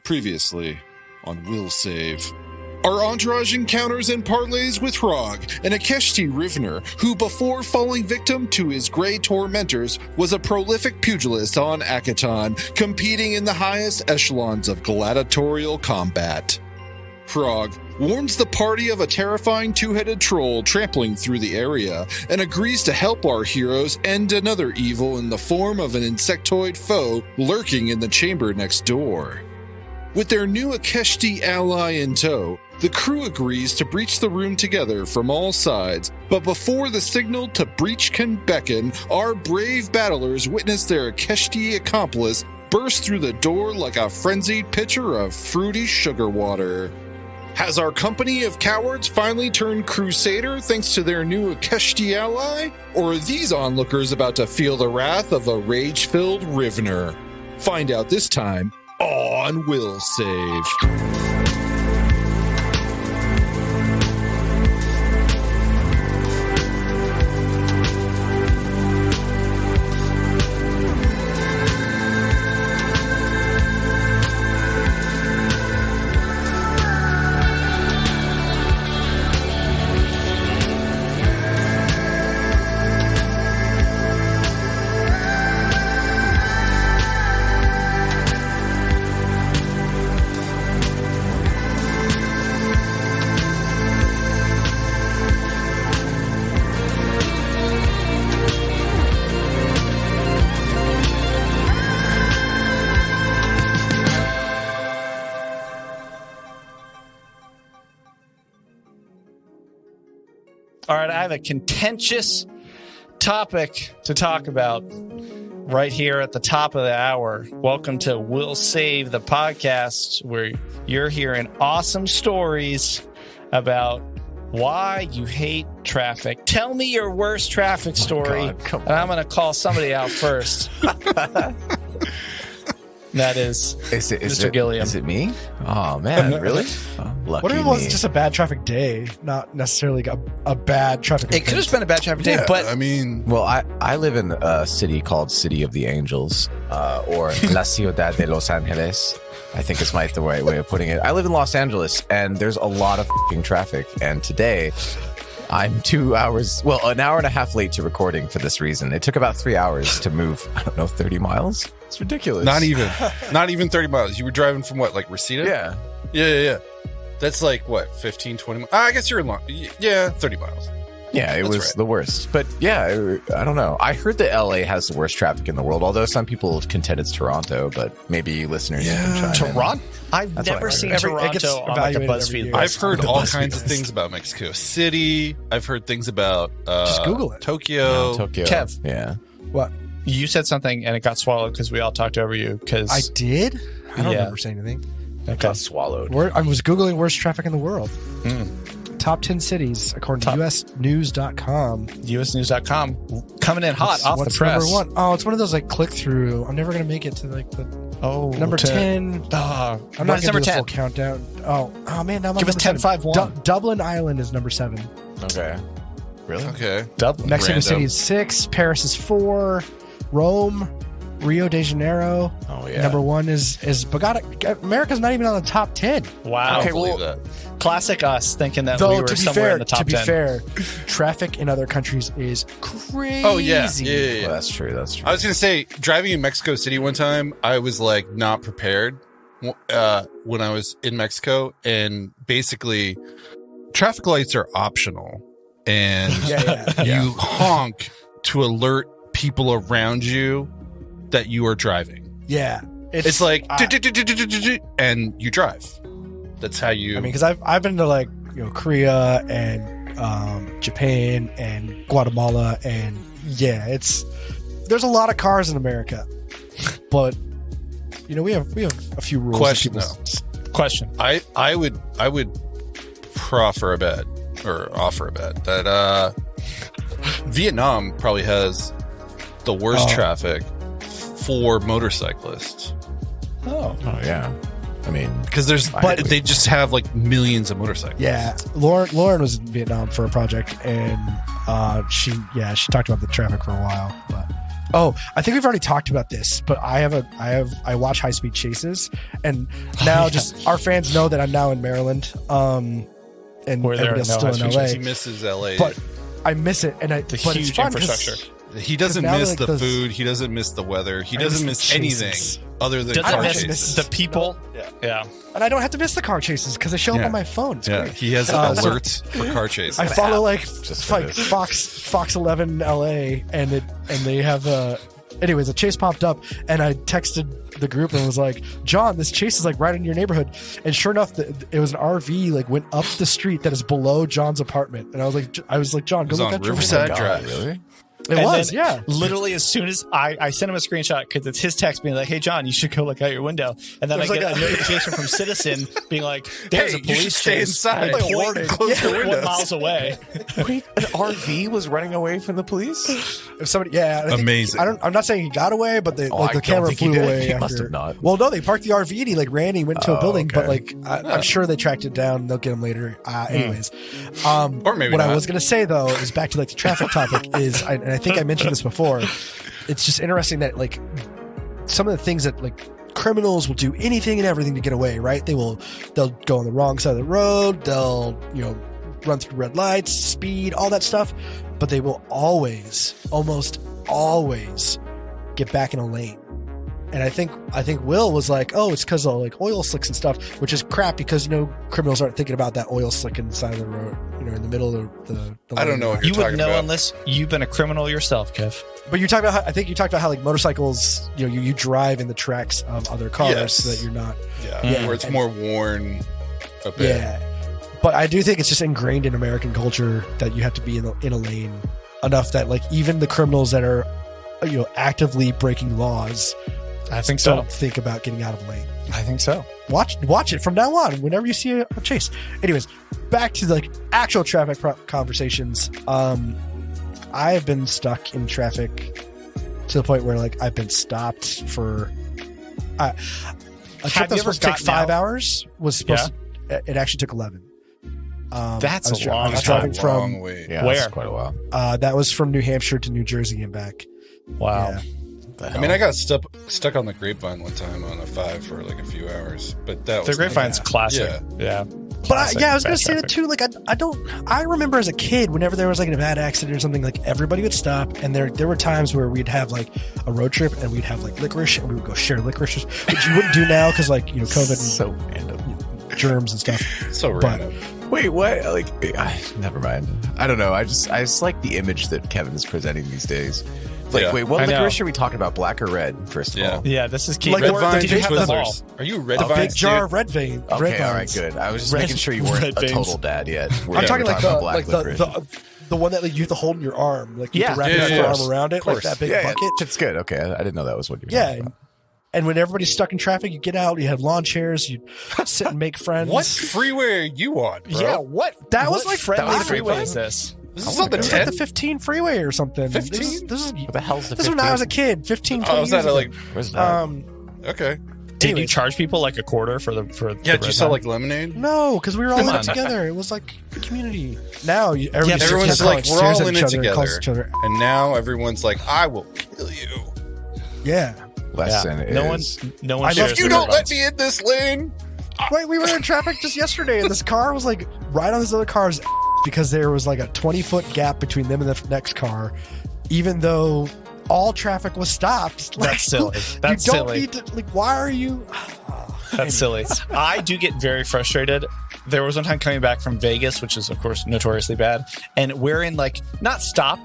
Previously on Will Save. Our entourage encounters and parlays with Rog, an Akeshti Rivener, who before falling victim to his gray tormentors was a prolific pugilist on Akaton, competing in the highest echelons of gladiatorial combat. Frog warns the party of a terrifying two-headed troll trampling through the area and agrees to help our heroes end another evil in the form of an insectoid foe lurking in the chamber next door. With their new Akeshti ally in tow, the crew agrees to breach the room together from all sides, but before the signal to breach can beckon, our brave battlers witness their Akeshti accomplice burst through the door like a frenzied pitcher of fruity sugar water. Has our company of cowards finally turned crusader thanks to their new Akeshti ally? Or are these onlookers about to feel the wrath of a rage-filled Rivener? Find out this time on Will Save. All right, I have a contentious topic to talk about right here at the top of the hour. Welcome to Will Save, the podcast where you're hearing awesome stories about why you hate traffic. Tell me your worst traffic story, and I'm going to call somebody out first. That is Mr. Gilliam. Is it me? Oh, man, really? Lucky What if it was me. just a bad traffic day, not necessarily a bad traffic It could have been a bad traffic day, but I mean, Well, I live in a city called City of the Angels, or La Ciudad de Los Angeles. I think is the right way of putting it. I live in Los Angeles, and there's a lot of f***ing traffic. And today, I'm 2 hours, an hour and a half late to recording for this reason. It took about 3 hours to move, 30 miles? It's ridiculous. not even 30 miles. You were driving from what, like Reseda? Yeah. That's like, what, 15, 20 miles? I guess you're in long. Yeah, 30 miles. Yeah, it was right. the worst. But yeah, I don't know. I heard that LA has the worst traffic in the world, although some people contend it's Toronto, but maybe listeners can chime in. Toronto? I've That's what I never heard. seen It gets Toronto on like a evaluated every BuzzFeed year. list. I've heard The all BuzzFeed kinds of list. things about Mexico City. I've heard things about Just Google it. Tokyo. Tokyo. Kev. Yeah. What? You said something and it got swallowed because we all talked over you. I did? I don't Yeah. remember saying anything. Got swallowed. I was Googling worst traffic in the world. Mm. Top 10 cities, according to usnews.com. usnews.com coming in hot off What's the press. number one? Oh, it's one of those like click through. I'm never going to make it to like the number 10. I'm not What's going to number do the 10? full countdown. Oh man, now I'm on Give us number 10, 5, 1. 7. Dublin Island is number 7. Okay. Really? Okay. Dublin. Mexico Random. City is 6. Paris is 4. Rome, Rio de Janeiro. Oh, yeah. Number 1 is Bogota. America's not even on the top 10. Wow. I don't believe that. Classic us thinking that Though, we were to be somewhere fair, in the top 10. to be fair, traffic in other countries is crazy. Oh, yeah. Well, that's true. That's true. I was going to say, driving in Mexico City one time, I was like not prepared when I was in Mexico. And basically, traffic lights are optional. And Yeah. you honk to alert people around you that you are driving. Yeah. It's like, and you drive. That's how you. I mean, because I've been to like Korea and Japan and Guatemala, and yeah, there's a lot of cars in America, but we have a few rules. Question that though. Question. I would proffer a bet or offer a bet that Vietnam probably has the worst traffic for motorcyclists. Oh. Oh, yeah. I mean, Because they just have like millions of motorcycles. Yeah, Lauren was in Vietnam for a project, and she talked about the traffic for a while. But Oh, I think we've already talked about this, but I watch high speed chases, and now just our fans know that I'm now in Maryland, and everybody else still in LA. He misses LA, but I miss it, and the huge infrastructure. He doesn't miss the food. He doesn't miss the weather. He doesn't miss anything other than car chases. The people. Yeah. And I don't have to miss the car chases because they show up on my phone. It's great. He has alerts for car chases. I follow like Fox 11 LA, and they have anyways, a chase popped up, and I texted the group and was like, John, this chase is like right in your neighborhood. And sure enough, it was an RV like went up the street that is below John's apartment. And I was like, John, go look at Riverside your Drive. Really? It was, yeah. Literally, as soon as I sent him a screenshot because it's his text being like, "Hey, John, you should go look out your window," and then I get a notification from Citizen being like, "There's a police chase inside. like Close your windows." 1 miles away." Wait, an RV was running away from the police? If somebody, amazing. I'm not saying he got away, but the I camera don't think flew he did. away. He after. must have not. Well, no, they parked the RV and he like ran. He went to a building, okay. but like I'm sure they tracked it down. They'll get him later. Anyways, Or maybe what not. I was gonna say though is back to like the traffic topic is, and I think I mentioned this before. It's just interesting that like some of the things that like criminals will do anything and everything to get away, right? They'll go on the wrong side of the road. They'll run through red lights, speed, all that stuff, but they will almost always get back in a lane. And I think Will was like, oh, it's because of like oil slicks and stuff, which is crap because criminals aren't thinking about that oil slick in the side of the road, in the middle of the I don't know what you're You would talking know about. unless you've been a criminal yourself, Kev. But you talked about I think you talked about how like motorcycles, you drive in the tracks of other cars so that you're not. Where it's more worn a bit. Yeah. But I do think it's just ingrained in American culture that you have to be in a lane enough that like even the criminals that are actively breaking laws, I think so. don't think about getting out of lane. I think so. Watch it from now on whenever you see a chase. Anyways, back to like actual traffic conversations. I have been stuck in traffic to the point where like I've been stopped for a trip that's supposed to take 5 hours was supposed to, it actually took 11. That's a long I was time. driving from Long way. Yeah, Where? that's quite a while. that was from New Hampshire to New Jersey and back. Wow. Yeah. I mean, I got stuck on the Grapevine one time on a 5 for like a few hours, but that was The Grapevine's classic. Yeah. Yeah. But I was bad going to say that traffic. too. Like I remember as a kid, whenever there was like a bad accident or something, like everybody would stop, and there were times where we'd have like a road trip and we'd have like licorice, and we would go share licorice, which you wouldn't do now because like COVID and So random. germs and stuff. So But- random. Wait, what? Like, never mind. I don't know. I just like the image that Kevin is presenting these days. Like, Yeah. wait, what I know. licorice are we talking about? Black or red? First of all. Yeah, this is key. Like Red Red Vine, Vine did you have them all? Twizzlers. Are you Red A big Vines, jar dude? of red vein. Okay, red all right, vines. good. I was just Red- making sure you red weren't a veins. total dad yet. I'm talking like about the black like licorice. the one that like you have to hold in your arm, like you have to wrap Yeah, your yeah, arm yeah. around it, Of like course. that big yeah, bucket. it's good. Okay, I didn't know that was what you were Yeah, talking about. and when everybody's stuck in traffic, you get out, you have lawn chairs, you sit and make friends. What freeway are you on, bro? Yeah, what? That was what like friendly that was freeway freeway? is this? This is on the It was like 10? the 15 freeway or something. 15? This is What the hell's the this is when I was a kid, 15, 20 Oh, was years that ago. like, Where's that? okay. Did you Anyways. charge people like a quarter for the Yeah, the did you Red sell Vine? like lemonade? No, because we were all Come in on. it together. It was like a community. Now everybody Yeah, sits Everyone's down, like, we're stares all at in each it other, and calls together. each other. And now everyone's like, I will kill you. Yeah. Lesson is no one I shares If you the don't Red let Vines. me in this lane. Wait, we were in traffic just yesterday, and this car was like right on this other car's because there was like a 20-foot gap between them and the next car, even though all traffic was stopped. Like, That's silly. That's you don't silly. need to. Like, why are you? That's silly. I do get very frustrated. There was one time coming back from Vegas, which is of course notoriously bad, and we're in like not stop,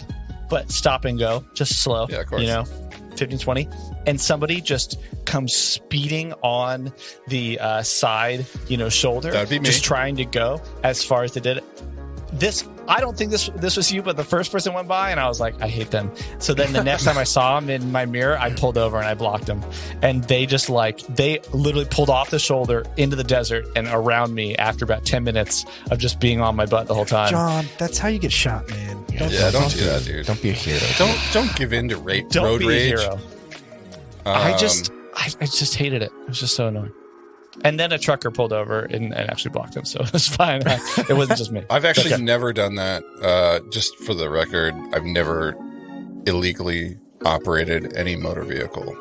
but stop and go, just slow. Yeah, of course. 15, 20, and somebody just comes speeding on the side, shoulder, That'd be me. just trying to go as far as they did. I don't think this was you, but the first person went by and I was like, I hate them. So then the next time I saw him in my mirror, I pulled over and I blocked him. And they literally pulled off the shoulder into the desert and around me after about 10 minutes of just being on my butt the whole time. John, that's how you get shot, man. Don't do that, dude. Don't be a hero. Don't give in to Don't road be rage. a hero. I just hated it. It was just so annoying. And then a trucker pulled over and actually blocked him, so it was fine. It wasn't just me. I've actually Okay. never done that. Just for the record, I've never illegally operated any motor vehicle.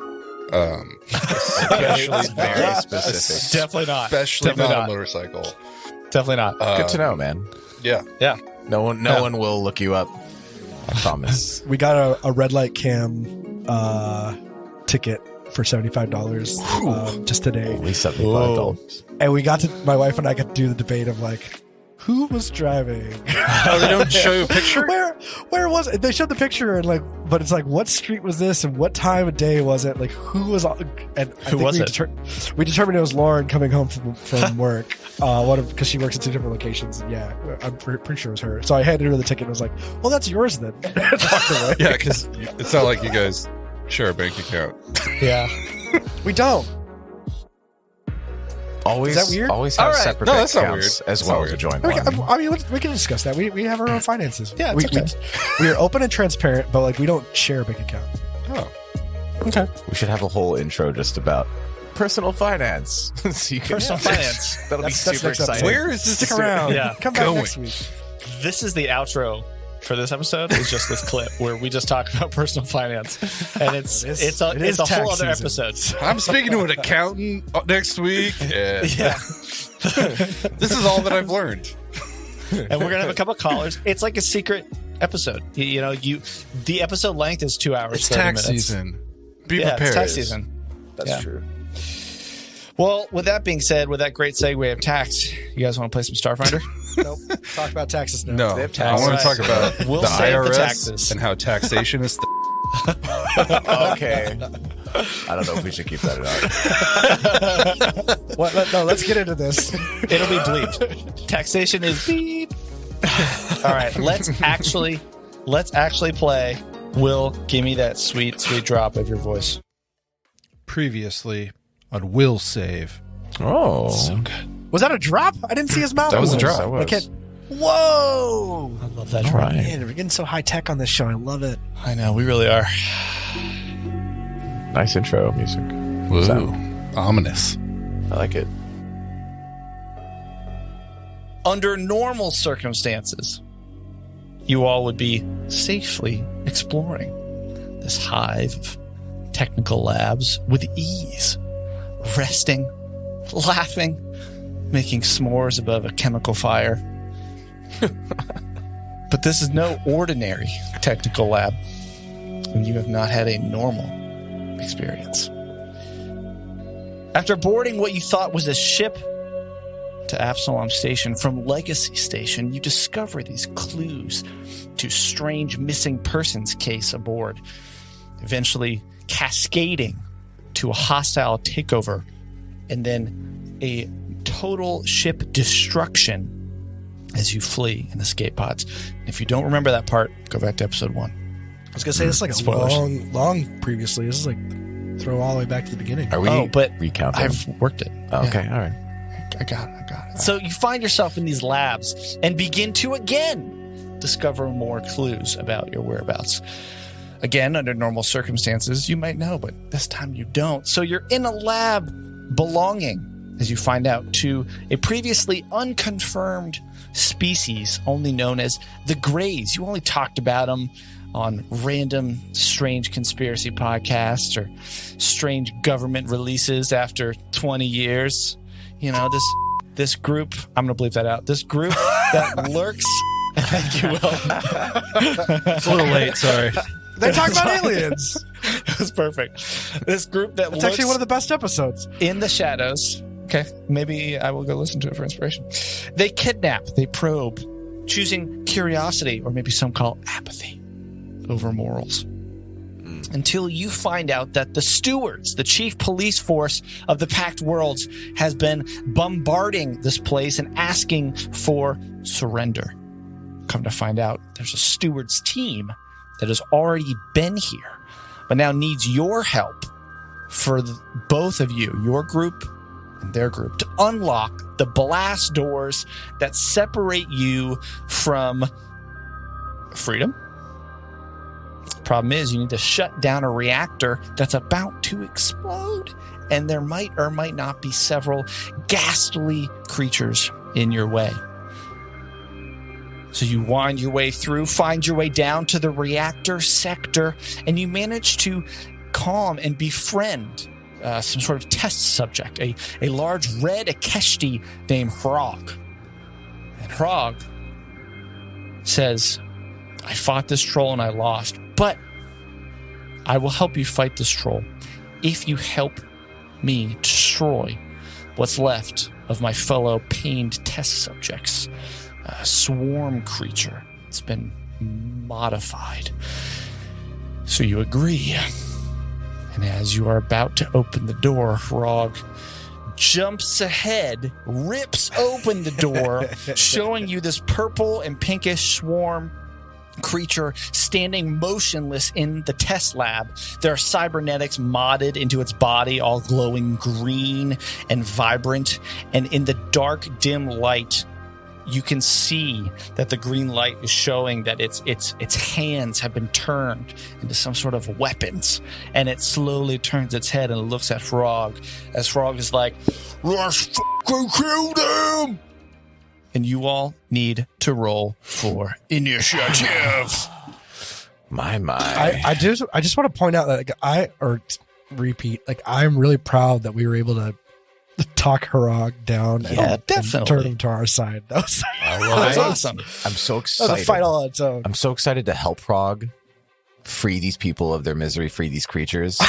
Especially very specific. Definitely not. Especially Definitely not not. a motorcycle. Definitely not. Good to know, man. Yeah. Yeah. No one will look you up. I promise. We got a red light cam ticket for $75 just today. At least $75. And my wife and I got to do the debate of like, who was driving? Oh, they don't show you a picture? Where was it? They showed the picture and like, but it's like, what street was this and what time of day was it? Like, who was? And Who was it? We determined it was Lauren coming home from work. Because she works at 2 different locations. Yeah, I'm pretty sure it was her. So I handed her the ticket and was like, well, that's yours then. Walked away. Yeah, because it's not like you guys share a bank account. Yeah. We don't. Always, Is that weird? Always have All right. separate No, bank that's not accounts weird. as That's well not as a weird. joint Okay, one. I mean, we can discuss that. We have our own finances. Yeah, we, it's okay. we are open and transparent, but like we don't share a bank account. Oh. Okay. We should have a whole intro just about personal finance. So you can- Personal finance. That'll be That's super next episode. exciting. Where is this? Stick around. Yeah. Come back Going. next week. This is the outro for this episode. It's just this clip where we just talk about personal finance, and it's It is- it's a it is whole tax other season. episode. I'm speaking to an accountant next week. And Yeah. this is all that I've learned. And we're gonna have a couple callers. It's like a secret episode. The episode length is 2 hours. It's 30 tax minutes. season. Be Yeah, prepared. it's tax season. That's Yeah. true. Well, with that being said, with that great segue of tax, you guys want to play some Starfinder? Nope. Talk about taxes now. No, They have I taxes. want to talk about We'll the save the IRS taxes. and how taxation is. Okay. I don't know if we should keep that out. No, let's get into this. It'll be bleeped. Taxation is beep. All right, let's actually play. Will, give me that sweet, sweet drop of your voice. Previously on Will Save. Oh. So good. Was that a drop? I didn't see his mouth. That was a move. drop. That was. I can't. Whoa! I love that All drop. right. Man, we're getting so high tech on this show. I love it. I know, we really are. Nice intro music. Whoa. So- Ominous. I like it. Under normal circumstances, you all would be safely exploring this hive of technical labs with ease, resting, laughing, making s'mores above a chemical fire. But this is no ordinary technical lab, and you have not had a normal experience. After boarding what you thought was a ship to Absalom Station from Legacy Station, you discover these clues to strange missing persons case aboard, eventually cascading to a hostile takeover and then a total ship destruction as you flee in escape pods. And if you don't remember that part, go back to episode 1. I was gonna say this is like a Spoilers. long previously. This is like throw all the way back to the beginning. Are we but recounting? I've worked it. Oh, Yeah. okay, all right. I got it. So you find yourself in these labs and begin to again discover more clues about your whereabouts. Again, under normal circumstances, you might know, but this time you don't. So you're in a lab belonging, as you find out, to a previously unconfirmed species only known as the Greys. You only talked about them on random strange conspiracy podcasts or strange government releases after 20 years. You know, this group, I'm going to bleep that out. This group that lurks, thank you, Will. It's a little late, sorry. They talk about aliens. It was perfect. This group that It's lurks actually one of the best episodes. in the shadows. Okay, maybe I will go listen to it for inspiration. They kidnap, they probe, choosing curiosity, or maybe some call apathy, over morals. Until you find out that the stewards, the chief police force of the Pact Worlds, has been bombarding this place and asking for surrender. Come to find out, there's a stewards team that has already been here, but now needs your help for both of you, your group and their group, to unlock the blast doors that separate you from freedom. Problem is, you need to shut down a reactor that's about to explode, and there might or might not be several ghastly creatures in your way. So you wind your way through, find your way down to the reactor sector, and you manage to calm and befriend some sort of test subject, a large red Akeshti named Hrog. And Hrog says, I fought this troll and I lost, but I will help you fight this troll if you help me destroy what's left of my fellow pained test subjects. A swarm creature. It's been modified. So you agree. And as you are about to open the door, Hrog jumps ahead, rips open the door, showing you this purple and pinkish swarm creature standing motionless in the test lab. There are cybernetics modded into its body, all glowing green and vibrant. And in the dark, dim light, you can see that the green light is showing that its hands have been turned into some sort of weapons. And it slowly turns its head and looks at Hrog, as Hrog is like, let's fucking kill them! And you all need to roll for initiative. My. I just want to point out that I'm really proud that we were able to talk Hrog down and turn him to our side. That was awesome. I'm so excited. That was a fight all on its own. I'm so excited to help Hrog free these people of their misery, free these creatures,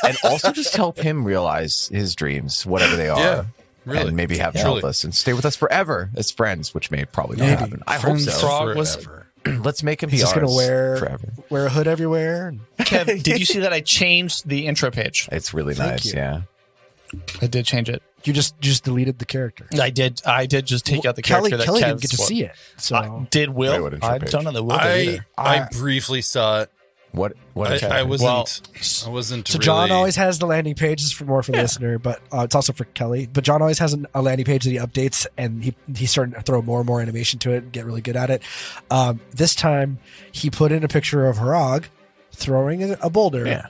and also just help him realize his dreams, whatever they are. Yeah. Really? And maybe have him help us and stay with us forever as friends, which may probably not happen. I hope so. Hrog was. Let's make him He's be just ours gonna forever. Wear a hood everywhere. Kev, did you see that I changed the intro page? It's really Thank nice. you. Yeah. I did change it. You just deleted the character. I did just take out the character that Kelly Kev didn't get to see it. So did Will? Wait, what I intro don't know that Will did either. I briefly saw it. What? I wasn't. I wasn't. So really... John always has the landing page. This is for more for the listener, but it's also for Kelly. But John always has a landing page that he updates, and he's starting to throw more and more animation to it and get really good at it. This time, he put in a picture of Hrog throwing a boulder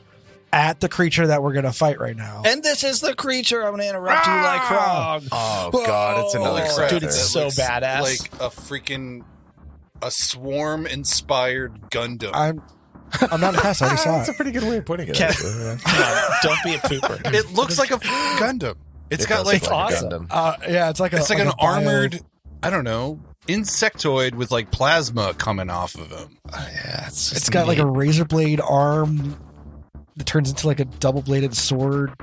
at the creature that we're going to fight right now. And this is the creature. I'm going to interrupt you like Hrog. Oh God, it's another crap. Dude, it's so badass. Like a swarm inspired Gundam. I'm not impressed. I already saw That's a it. pretty good way of putting it. Come on, don't be a pooper. It looks like a Gundam. It's got does like look awesome. Yeah, it's like an armored, I don't know, insectoid with like plasma coming off of him. Yeah, it's got like a razor blade arm that turns into like a double bladed sword,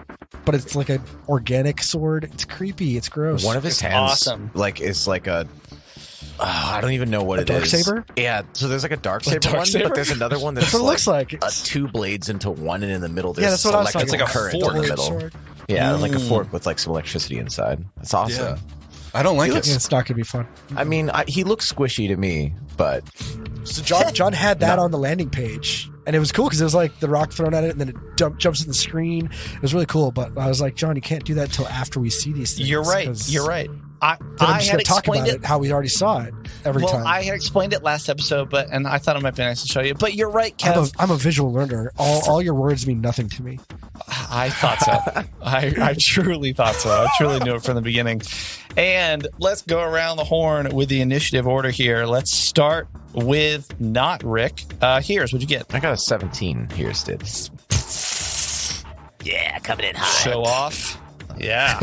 but it's like an organic sword. It's creepy. It's gross. One of his hands, awesome. is like a. I don't even know what it is. Darksaber? Yeah, so there's like a Darksaber one, Darksaber? but there's another one that's That's what it looks like. two blades into one, and in the middle there's that's what I was electrical talking about. current It's like a in the fork. middle. Yeah, like a fork with like some electricity inside. It's awesome. Yeah. I don't like Yeah, it. it's not going to be fun. I mean, he looks squishy to me, but So John had that on the landing page, and it was cool because it was like the rock thrown at it, and then it jumps in the screen. It was really cool, but I was like, John, you can't do that until after we see these things. You're right. You're right. I I'm just had going to talk explained about it how we already saw it every time. I had explained it last episode, and I thought it might be nice to show you. But you're right, Kev. I'm a visual learner. All your words mean nothing to me. I thought so. I truly thought so. I truly knew it from the beginning. And let's go around the horn with the initiative order here. Let's start with not Rick. Heerz, what'd you get? I got a 17. Heerz did. Yeah, coming in high. Show off. Yeah.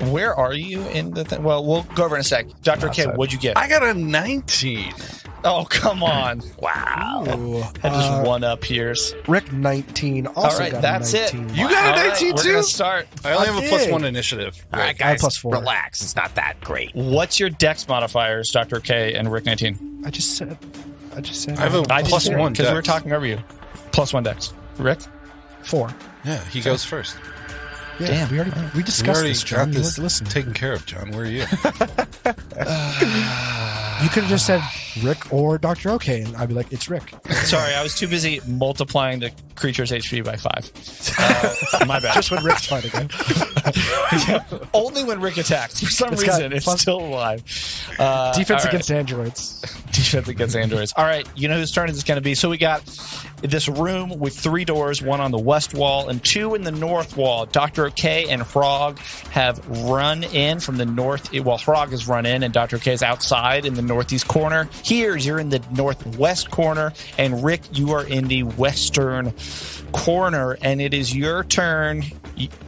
Where are you in the thing? Well, we'll go over in a sec. Dr. K, what'd you get? I got a 19. Oh, come on. Wow. Ooh, I just one up Heerz. Rick 19. Also All right, got that's a it. 19. You got a All 19 right, too? We're going to start. I only have a did. +1 initiative. All right, I have guys, +4. relax. It's not that great. What's your dex modifiers, Dr. K and Rick 19? I just said. I have a I just +1 because we were dex. talking over you. +1 dex. Rick? 4. Yeah, he goes first. Yeah, Damn. we We discussed already this, John. got You this weren't listening. taken care of, John. Where are you? You could have just said Rick or Dr. OK, and I'd be like, it's Rick. Sorry, I was too busy multiplying the creature's HP by 5. My bad. Just when Rick's fighting him. Only when Rick attacks. For some It's got reason, it's plus- still alive. Defense all right. against androids. Defense against androids. All right, you know whose turn it's going to be. So we got this room with 3 doors, one on the west wall and 2 in the north wall. Dr. OK and Frog have run in from the north. Well, Frog has run in, and Dr. OK is outside in the northeast corner. Heerz, you're in the northwest corner, and Rick, you are in the western corner, and it is your turn.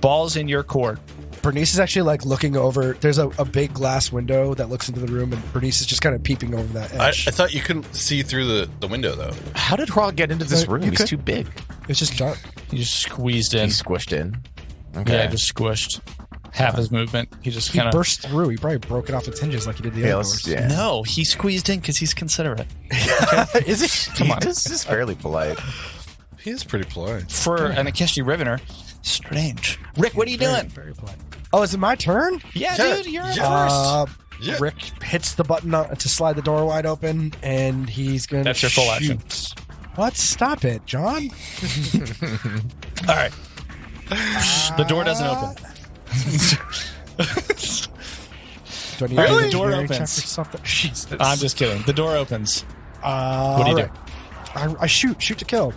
Ball's in your court. Bernice is actually like looking over. There's a big glass window that looks into the room, and Bernice is just kind of peeping over that I edge. thought you couldn't see through the window, though. How did Frog get into this room? You He's could- too big. It's just dark. He just squeezed in. He squished in. Okay. Yeah, just squished. Half his movement. He just He kind of... burst through. He probably broke it off its hinges like he did the other doors. Yeah. No, he squeezed in because he's considerate. Is it? Come on. This is fairly polite. He is pretty polite. For an Akeshi Rivener, strange. Rick, what are you doing? Very polite. Oh, is it my turn? Yeah, Yeah, dude, you're yeah. first. Yeah. Rick hits the button to slide the door wide open, and he's going to That's your full action. What? Stop it, John. All right. The door doesn't open. Do I need Really? to The door engineering check or opens. something? Jesus. I'm just kidding. The door opens. What do you do? I shoot to kill.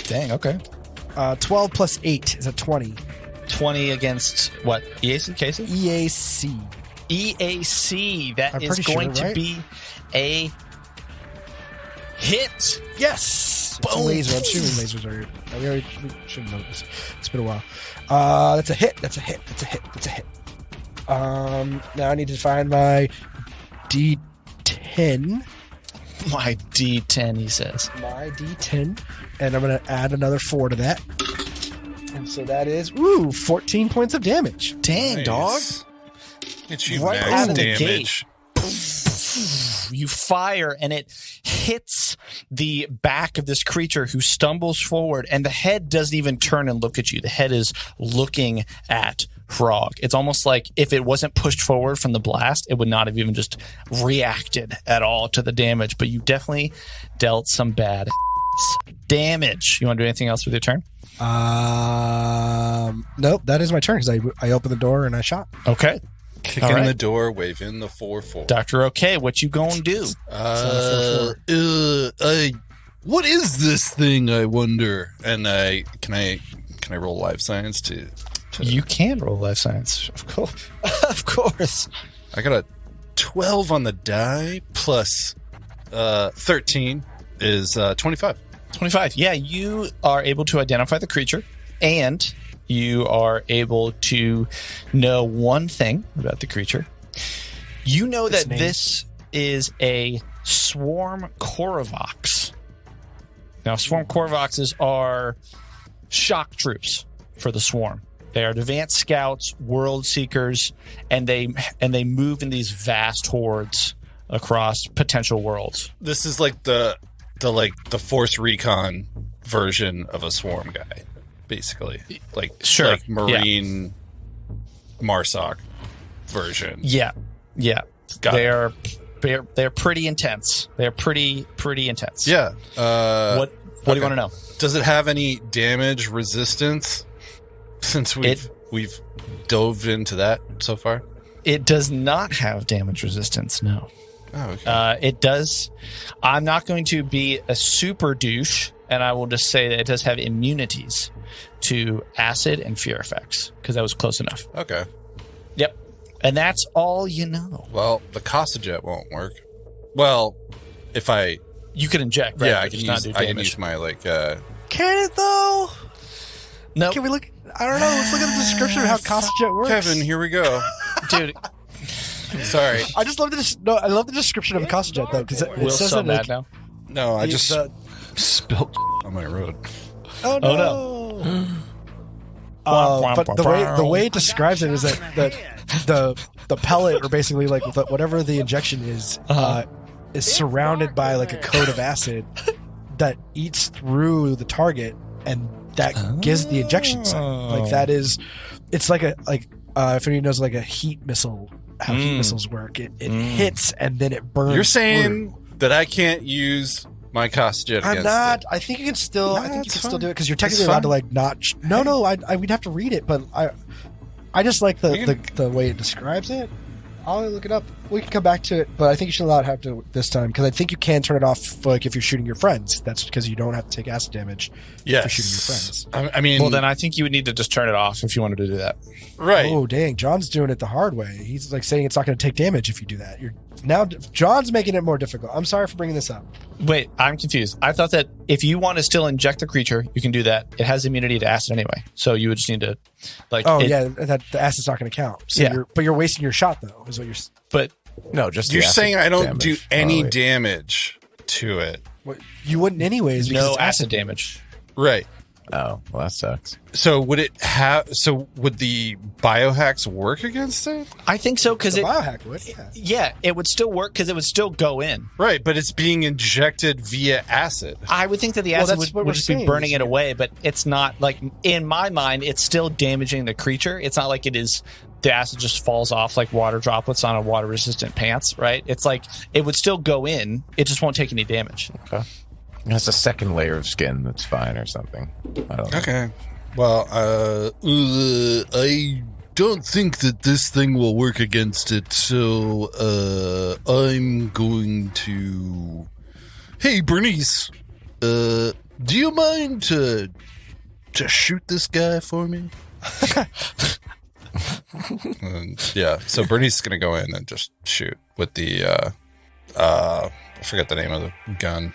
Dang, okay. 12 plus 8 is a 20. 20 against what? EAC cases? EAC. EAC. That I'm is pretty going sure, to right? be a hit. Yes. It's a Boom. laser. I'm assuming lasers are. We should know this. It's been a while. That's a hit. That's a hit. That's a hit. That's a hit. Now I need to find my D10. My D10, he says. My D10, and I'm going to add another 4 to that. And so that is 14 points of damage. Dang, dog. Nice. Get you Right max out of the damage. You fire and it hits the back of this creature who stumbles forward, and the head doesn't even turn and look at you. The head is looking at Frog. It's almost like if it wasn't pushed forward from the blast, it would not have even just reacted at all to the damage. But you definitely dealt some bad damage. You want to do anything else with your turn? Nope, that is my turn because I opened the door and I shot. Okay. Kicking All right. the door, waving the 4-4. Dr. OK, what you gonna do? What is this thing, I wonder? And can I roll life science to You can roll life science. Of course. Of course. I got a 12 on the die plus 13 is 25. 25. Yeah, you are able to identify the creature, and you are able to know one thing about the creature. You know that name. this is a swarm Korvox. Now, swarm Korvoxes are shock troops for the swarm. They are advanced scouts, world seekers, and they move in these vast hordes across potential worlds. This is like the Force Recon version of a swarm guy, basically. Like Sure, like Marine Marsoc version. Yeah. Got They're pretty intense. They're pretty intense. Yeah. What do you want to know? Does it have any damage resistance? Since we've dove into that so far. It does not have damage resistance. No. Oh, okay. It does. I'm not going to be a super douche, and I will just say that it does have immunities to acid and fear effects because that was close enough. Okay. Yep. And that's all you know. Well, the Costajet won't work. Well, if I You can inject, right? yeah, I but can just not use do I can damage. use my like Can it though? No, Can we look? I don't know. Let's look at the description of how Costajet works. Kevin, here we go. dude. Sorry. I just love I love the description of a Costajet though because it Will's says so that mad like, now. No, I just the- spilled on my road. Oh no! But the way it describes it is that the pellet or basically like whatever the injection is surrounded by like a coat of acid that eats through the target and that gives the injection site. Like that is, it's like if anyone knows like a heat missile, how heat missiles work, it hits and then it burns. You're saying that I can't use my cost jet I'm against not. it. I think you can still. No, I think you that's can still fine. do it because you're It's technically allowed to fine. like not. No. We'd have to read it, but I just like the way it describes it. I'll look it up. We can come back to it, but I think you should allow it have to this time because I think you can turn it off like if you're shooting your friends. That's because you don't have to take acid damage if you're shooting your friends. I mean, Well, then I think you would need to just turn it off if you wanted to do that. right. Oh dang, John's doing it the hard way. He's like saying it's not going to take damage if you do that. John's making it more difficult. I'm sorry for bringing this up. Wait, I'm confused. I thought that if you want to still inject the creature, you can do that. It has immunity to acid anyway, so you would just need to, like. Oh yeah, that the acid's not going to count. So Yeah. but you're wasting your shot though. Is what you're. But No, just the You're acid saying I don't damage. do any Oh, wait. damage to it, What, you wouldn't anyways. Because no it's acid damage. right? Oh, well, that sucks. So would it have? So would the biohacks work against it? I think so because The it. biohack would. Yeah. Yeah, it would still work because it would still go in. Right, but it's being injected via acid. I would think that the Well, acid that's what would we're just be saying, burning is it away, but it's not like in my mind. It's still damaging the creature. It's not like it is. The acid just falls off like water droplets on a water-resistant pants, right? It's like it would still go in. It just won't take any damage. Okay. That's a second layer of skin that's fine or something. I don't know. Okay. Well, I don't think that this thing will work against it, so I'm going to. Hey, Bernice, do you mind to shoot this guy for me? Yeah. So Bernice is gonna go in and just shoot with the I forget the name of the gun.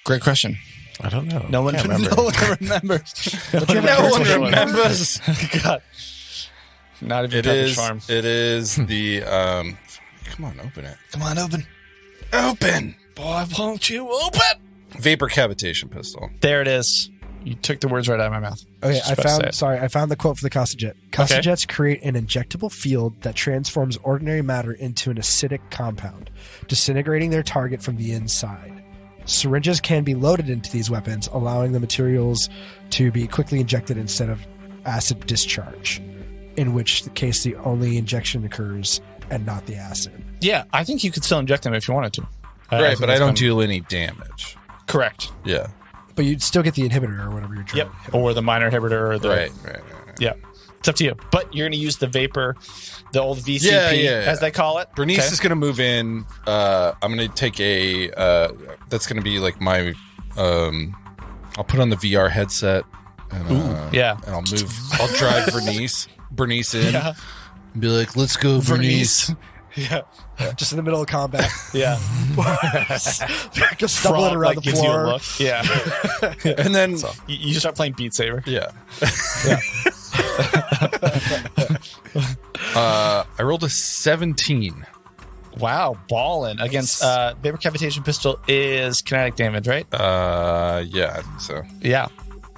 Great question. I don't know. No one Can't remember. remembers. No one remembers. God. Not even It Pepperidge is. Farm. It is the. Come on, open it. Come on, open. Open. Boy, won't you open? Vapor cavitation pistol. There it is. You took the words right out of my mouth. Okay, Just about to say it. I found the quote for the Costajet. Costajets create an injectable field that transforms ordinary matter into an acidic compound, disintegrating their target from the inside. Syringes can be loaded into these weapons, allowing the materials to be quickly injected instead of acid discharge, in which case the only injection occurs and not the acid. Yeah, I think you could still inject them if you wanted to. Right, think but I that's don't kind do any damage. of- Correct. Yeah. But you'd still get the inhibitor or whatever you're trying Yep. to hit. Or the minor inhibitor or the. Right. Yeah. It's up to you. But you're going to use the vapor, the old VCP, Yeah. as they call it. Bernice Okay. is going to move in. I'm going to take a. That's going to be like my. I'll put on the VR headset. And, Yeah. And I'll move. I'll drive Bernice in. Yeah. And be like, let's go, Bernice. Yeah. Just in the middle of combat. Yeah. Just stumbling Frog, around like, the gives you a floor. look. Yeah. And then. You start playing Beat Saber. Yeah. I rolled a 17. Wow. Ballin' against vapor cavitation pistol is kinetic damage, right? Yeah, I think so. Yeah.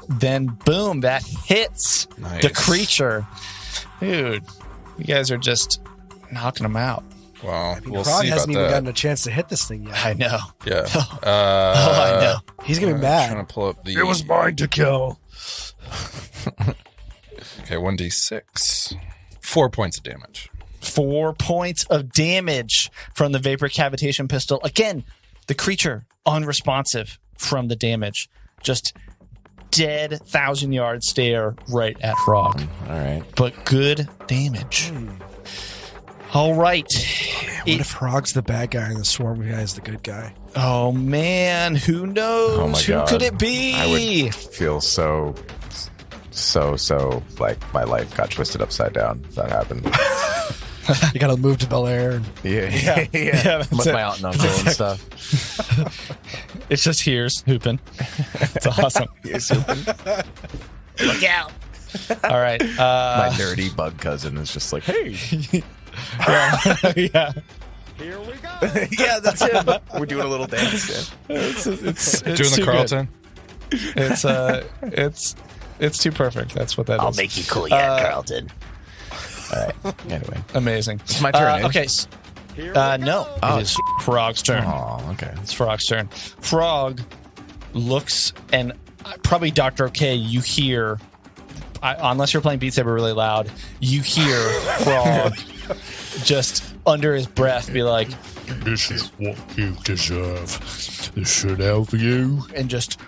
Then boom, that hits Nice. the creature. Dude, you guys are just knocking them out. Well, we'll Frog see about hasn't even that. gotten a chance to hit this thing yet. I know. Yeah. Oh, I know. He's gonna be Trying mad. to pull up the. mine to kill. Okay, 1d6. 4 points of damage. 4 points of damage from the vapor cavitation pistol. Again, the creature unresponsive from the damage. Just dead 1,000-yard stare right at Frog. All right. But good damage. All right. What if Frog's the bad guy and the swarm guy is the good guy? Oh man, who knows? Oh my Who God. could it be? I would feel so like my life got twisted upside down if that happened. You gotta move to Bel Air. Yeah. Yeah, that's With it. my aunt and uncle and stuff. It's just Heerz hooping. It's awesome. Look out. All right. My nerdy bug cousin is just like, hey. Yeah. Yeah, that's him. We're doing a little dance. Yeah. It's Doing too the Carlton? good. It's too perfect. That's what that is. make you cool yet, Carlton. All right. Anyway, Amazing. it's my turn. eh? Okay. No. Oh, It is Frog's turn. Oh, okay. It's Frog's turn. Frog looks, and probably Dr. OK, you hear unless you're playing Beat Saber really loud, you hear Frog just under his breath be like, This is what you deserve. This should help you. and just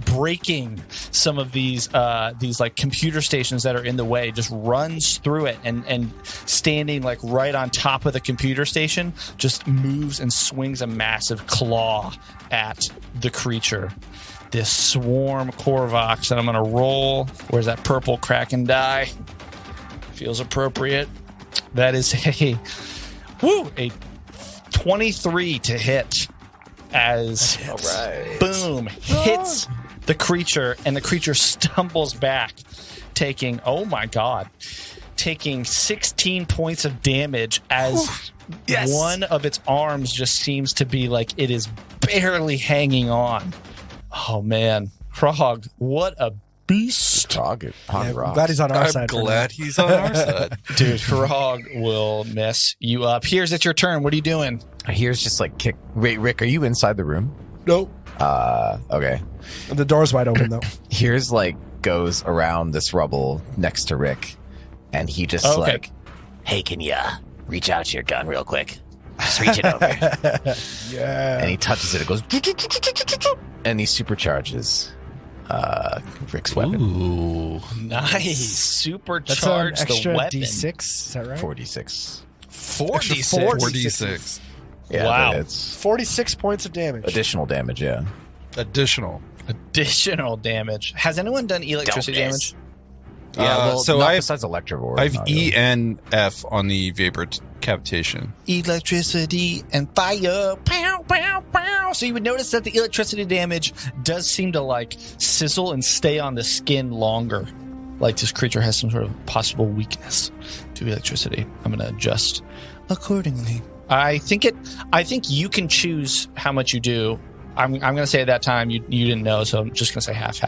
breaking some of these like computer stations that are in the way, just runs through it and standing like right on top of the computer station, just moves and swings a massive claw at the creature. This Swarm Korvax, and I'm gonna roll. Where's that purple Kraken die? Feels appropriate. That is a 23 to hit as boom hits the creature, and the creature stumbles back, taking 16 points of damage as one of its arms just seems to be like it is barely hanging on. Oh man, Frog, what a beast! Frog I'm rocks. glad he's on our I'm side. for glad he's on our side. Dude, Frog will mess you up. Here's it's your turn. What are you doing? Here's just like kick. Wait, Rick, are you inside the room? Nope. Okay. The door's wide open though. Here's like goes around this rubble next to Rick, and he just like, hey, can you reach out your gun real quick? Just reach it over. Yeah. And he touches it. It goes, and he supercharges Rick's weapon. Ooh. Nice. That's an Supercharge extra the weapon. D6. Is that right? 46. 46. 4d6. Yeah, Wow. but it's 46 points of damage. additional damage. Yeah. Additional. Additional damage. Has anyone done electricity Don't miss. damage? Yeah. Well, so not I've- besides Electrovore. I've not E really. and F on the vapor cavitation. Electricity and fire. Pow, pow, pow. So you would notice that the electricity damage does seem to like sizzle and stay on the skin longer. Like this creature has some sort of possible weakness to electricity. I'm going to adjust accordingly. I think you can choose how much you do. I'm going to say at that time you didn't know, so I'm just going to say half.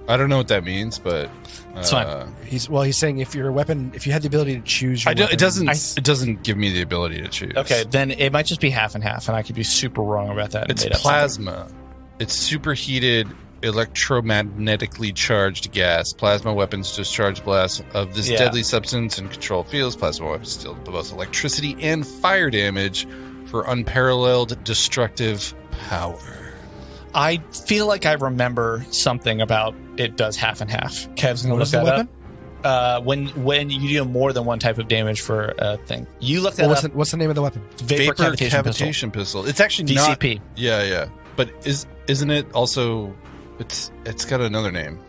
I don't know what that means, but It's fine. He's saying if your weapon, if you had the ability to choose your weapon, it doesn't give me the ability to choose. Okay, then it might just be half and half, and I could be super wrong about that. and It's made up something. plasma. It's superheated, electromagnetically charged gas. Plasma weapons discharge blasts of this deadly substance and control fields. Plasma weapons deal both electricity and fire damage for unparalleled destructive power. I feel like I remember something about it does half and half. Kev's gonna What look is the that weapon? up. When you do more than one type of damage for a thing, you look that up. What's the name of the weapon? Vapor cavitation pistol. pistol. It's actually VCP. not. Yeah. But isn't it also? It's got another name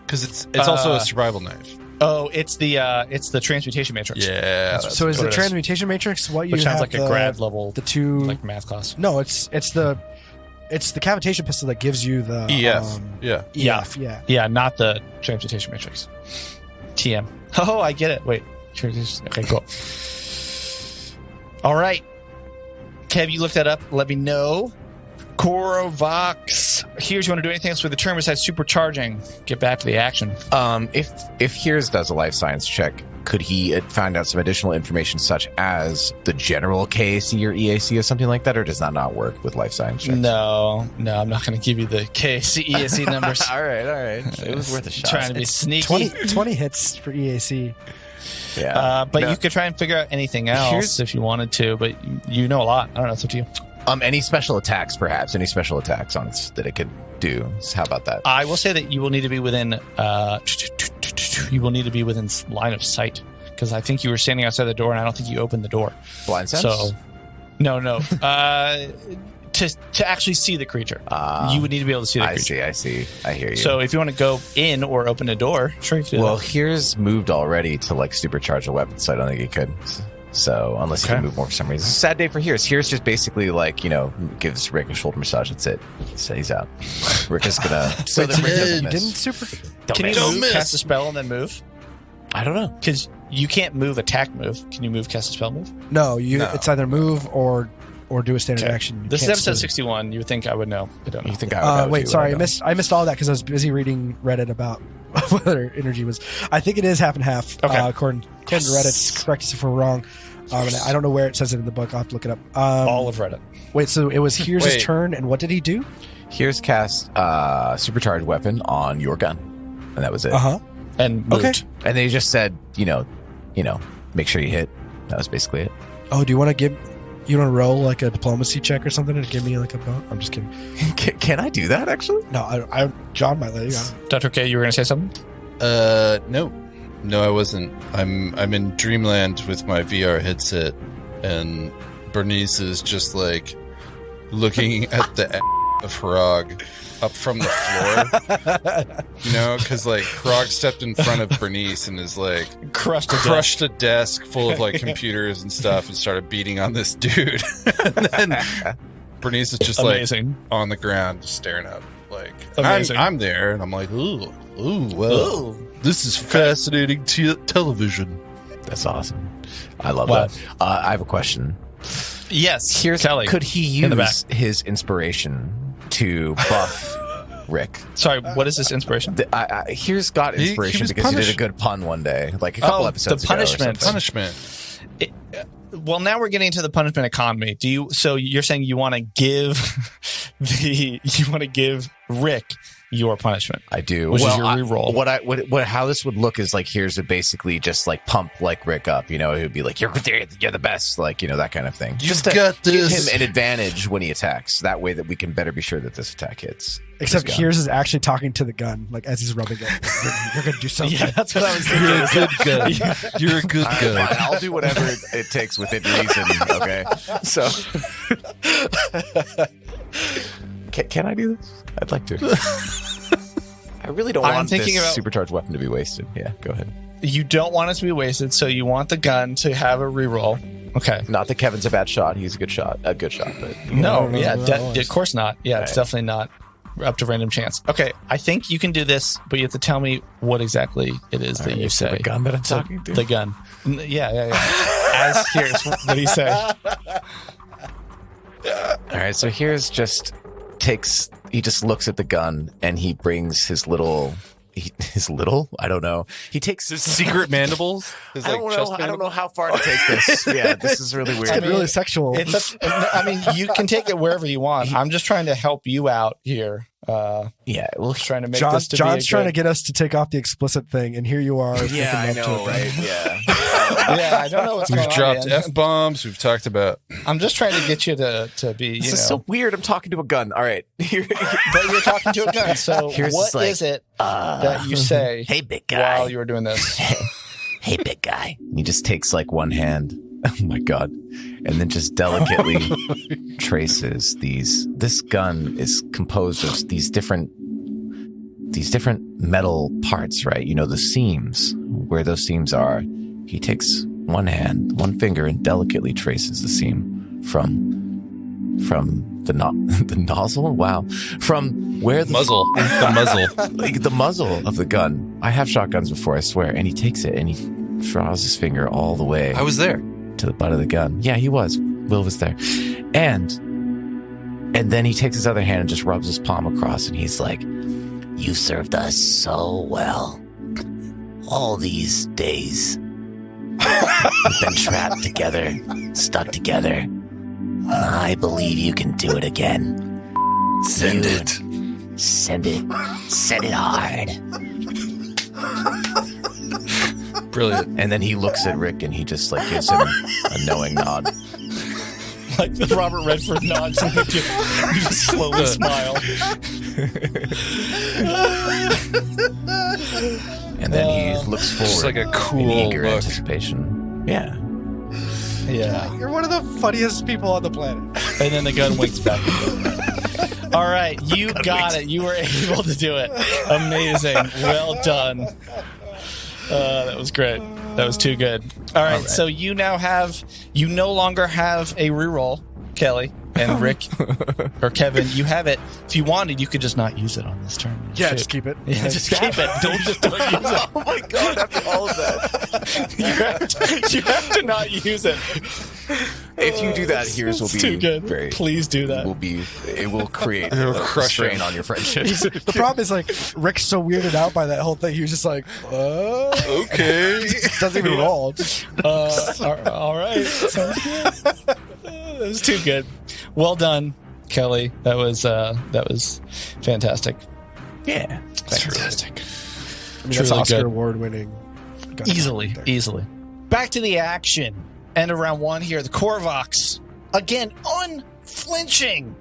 because it's also a survival knife. Oh, it's the transmutation matrix. Yeah. So is what the it is. transmutation matrix what you Which sounds have like a grad level, the two like math class. No, it's the cavitation pistol that gives you the EF. Yeah. EF, yeah. Yeah, not the transmutation matrix. TM. Oh, I get it. Wait. Okay, cool. All right. Kev, you look that up. Let me know. Korvax. Here's, you want to do anything else with the term besides supercharging? Get back to the action. If Heerz does a life science check, could he find out some additional information such as the general KAC or EAC or something like that, or does that not work with life science checks? No, I'm not going to give you the KC, ESC numbers. all right. It was worth a shot. Trying to be sneaky. 20 hits for EAC. Yeah. But you could try and figure out anything else if you wanted to, but you know a lot. I don't know. It's up to you. Any special attacks, perhaps? Any special attacks on it that it could do? So how about that? I will say that you will need to be within line of sight, because I think you were standing outside the door and I don't think you opened the door. Blind sense? So no. To actually see the creature, you would need to be able to see the creature. I see. I hear you. So if you want to go in or open a door, sure you can do well, that. Heerz moved already to like supercharge a weapon, so I don't think he could. So unless he can move more for some reason. It's a sad day for Heerz. Heerz just basically gives Rick a shoulder massage. That's it. So he's out. Rick is gonna. so that Rick doesn't You miss. didn't super. Can you Don't move, miss. cast a spell, and then move? I don't know. Because you can't move attack move. Can you move cast a spell move? No, No. it's either move or do a standard Okay. action. You This is can't episode split. 61. You would think I would know. I don't know. You think I would? Wait, sorry, I missed all that because I was busy reading Reddit about whether energy was. I think it is half and half. Okay. According to Reddit, correct us if we're wrong. And I don't know where it says it in the book. I'll have to look it up. All of Reddit. Wait, so it was Heer's Wait. turn, and what did he do? Heerz cast supercharged weapon on your gun, and that was it. Uh huh. and moved. Okay. And they just said, make sure you hit. That was basically it. Oh, do you want to roll like a diplomacy check or something and give me like a vote? I'm just kidding. Can I do that, actually? No, John might let you. Dr. K, you were going to say something? No, I wasn't. I'm in dreamland with my VR headset, and Bernice is just like looking at the of Hrog up from the floor. Because like Hrog stepped in front of Bernice and is like crushed a desk full of like computers and stuff and started beating on this dude. And then Bernice is just Amazing. like on the ground just staring up like Amazing. I'm there, and I'm like, ooh, well, this is fascinating television. That's awesome. I love Wow. that. I have a question. Yes. Here's Kelly. Could he in the back. use his inspiration to buff Rick? Sorry, what is this inspiration? Here's got He inspiration was because he did a punished. good pun one day, like a couple episodes the ago or punishment. something. Well, now we're getting to the punishment economy. So you're saying you want to give Rick your punishment? I do. Which is your reroll. How this would look is like, here's to basically just like pump like Rick up. It would be like, you're the best, like that kind of thing. Just to got give this. him an advantage when he attacks. That way that we can better be sure that this attack hits. Except This gun. Heerz is actually talking to the gun, like as he's rubbing it. You're going to do something. Yeah, that's what I was You're thinking. a good guy. You're a good guy. Fine, I'll do whatever it takes within reason. Okay, so can I do this? I'd like to. I really don't I'm want thinking this about- supercharged weapon to be wasted. Yeah, go ahead. You don't want it to be wasted, so you want the gun to have a reroll. Okay. Not that Kevin's a bad shot. He's a good shot. But No, yeah, no. of course not. Yeah, it's definitely not up to random chance. Okay, I think you can do this, but you have to tell me what exactly it is that you say. the gun that I'm So, talking to. The gun. Yeah. As Heerz, what do you say? All right, so here's just he just looks at the gun and he brings his little I don't know. He takes his Secret mandibles. His, I don't know how far to take this. Yeah, this is really weird. It's getting really sexual. You can take it wherever you want. I'm just trying to help you out here. Yeah, well, Trying to make John's this to be a trying to good- get us to take off the explicit thing, and here you are. yeah, I thinking up to know, it. right? Yeah. Yeah, I don't know what's We've going on. dropped man. F-bombs. We've talked about. I'm just trying to get you to be, This is so weird. I'm talking to a gun. All right. but you're talking to a gun. So Here's what just like, is it that you say Hey, big guy. while you were doing this? Hey, big guy. He just takes like one hand. Oh my God. And then just delicately traces these. This gun is composed of these different metal parts, right? The seams, where those seams are. He takes one finger and delicately traces the seam from the nozzle. Wow. From where the Muzzle. The muzzle. like the muzzle of the gun. I have shotguns before, I swear. And he takes it and he draws his finger all the way I was there. to the butt of the gun. Yeah, he was. Will was there. And then he takes his other hand and just rubs his palm across and he's like, "You served us so well. All these days. We've been trapped together, stuck together. I believe you can do it again. Send it. Send it. Send it hard." Brilliant. And then he looks at Rick and he just like gives him a knowing nod. Like the Robert Redford nods and you just slowly smile. And then he looks forward Just like a in cool eager look. anticipation. Yeah. Yeah. You're one of the funniest people on the planet. And then the gun winks back. All right, you got it. You were able to do it. Amazing. Well done. That was great. That was too good. All right, so you no longer have a reroll, Kelly and Rick or Kevin. You have it. If you wanted, you could just not use it on this turn. Yeah, just keep it. Yeah, just keep it. Don't use it. Oh my God, after all of that. You have to not use it. If you do that, Heerz will It's be too good. very. Please do that. It will create It'll a crush strain him. on your friendship. The problem is like Rick's so weirded out by that whole thing. He was just like, Okay. doesn't even roll. All right. Sounds good. That was too good. Well done, Kelly. That was fantastic. Yeah. Fantastic. I mean, that's Truly Oscar good. award-winning. gun Easily, right there. easily. Back to the action. End of round 1 here. The Korvox, again, unflinching